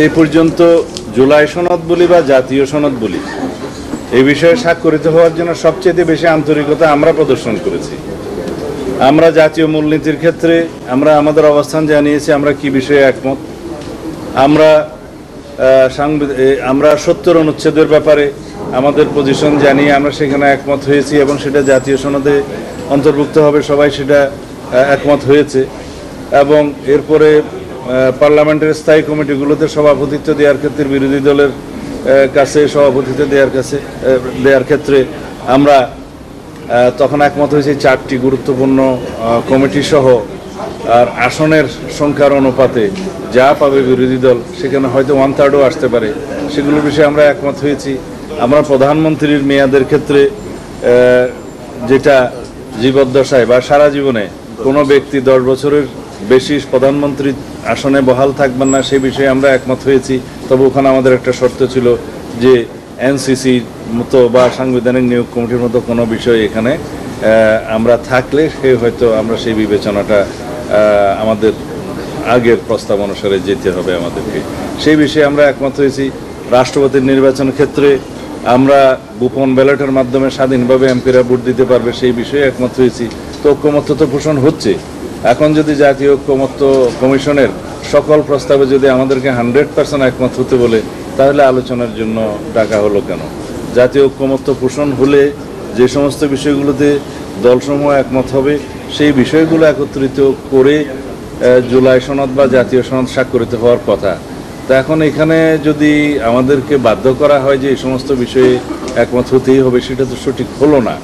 এই পর্যন্ত জুলাই সনদ বলি বা জাতীয় সনদ বলি, এই বিষয়ে স্বাক্ষরিত হওয়ার জন্য সবচেয়ে বেশি আন্তরিকতা আমরা প্রদর্শন করেছি। আমরা জাতীয় মূলনীতির ক্ষেত্রে আমরা আমাদের অবস্থান জানিয়েছি, আমরা কি বিষয়ে একমত। আমরা 70 অনুচ্ছেদের ব্যাপারে আমাদের পজিশন জানিয়ে আমরা সেখানে একমত হয়েছি এবং সেটা জাতীয় সনদে অন্তর্ভুক্ত হবে, সবাই সেটা একমত হয়েছে। এবং এরপরে পার্লামেন্টের স্থায়ী কমিটিগুলোতে সভাপতিত্ব দেওয়ার ক্ষেত্রে বিরোধী দলের কাছে সভাপতিত্ব দেওয়ার ক্ষেত্রে আমরা তখন একমত হয়েছে 4টি গুরুত্বপূর্ণ কমিটি সহ। আর আসনের সংখ্যার অনুপাতে যা পাবে বিরোধী দল সেখানে হয়তো 1/3ও আসতে পারে, সেগুলোর বিষয়ে আমরা একমত হয়েছি। আমরা প্রধানমন্ত্রীর মেয়াদের ক্ষেত্রে যেটা জীবদ্দশায় বা সারা জীবনে কোনো ব্যক্তি 10 বছরের বেশি প্রধানমন্ত্রী আসনে বহাল থাকবেন না, সেই বিষয়ে আমরা একমত হয়েছি। তবে ওখানে আমাদের একটা শর্ত ছিল যে এনসিসির মতো বা সাংবিধানিক নিয়োগ কমিটির মতো কোনো বিষয় এখানে আমরা থাকলে হয়তো আমরা সেই বিবেচনাটা আমাদের আগের প্রস্তাব অনুসারে যেতে হবে আমাদেরকে, সেই বিষয়ে আমরা একমত হয়েছি। রাষ্ট্রপতির নির্বাচনের ক্ষেত্রে আমরা গোপন ব্যালটের মাধ্যমে স্বাধীনভাবে এমপিরা ভোট দিতে পারবে, সেই বিষয়ে একমত হয়েছি। তো ঐক্যমত্য তো পোষণ হচ্ছে। এখন যদি জাতীয় ঐক্যমত্য কমিশনের সকল প্রস্তাবে যদি আমাদেরকে 100% একমত হতে বলে, তাহলে আলোচনার জন্য ডাকা হলো কেন? জাতীয় ঐক্যমত্য পোষণ হলে যে সমস্ত বিষয়গুলোতে দলসমূহ একমত হবে সেই বিষয়গুলো একত্রিত করে জুলাই সনদ বা জাতীয় সনদ স্বাক্ষরিত হওয়ার কথা। তা এখন এখানে যদি আমাদেরকে বাধ্য করা হয় যে এই সমস্ত বিষয়ে একমত হতেই হবে, সেটা তো সঠিক হলো না।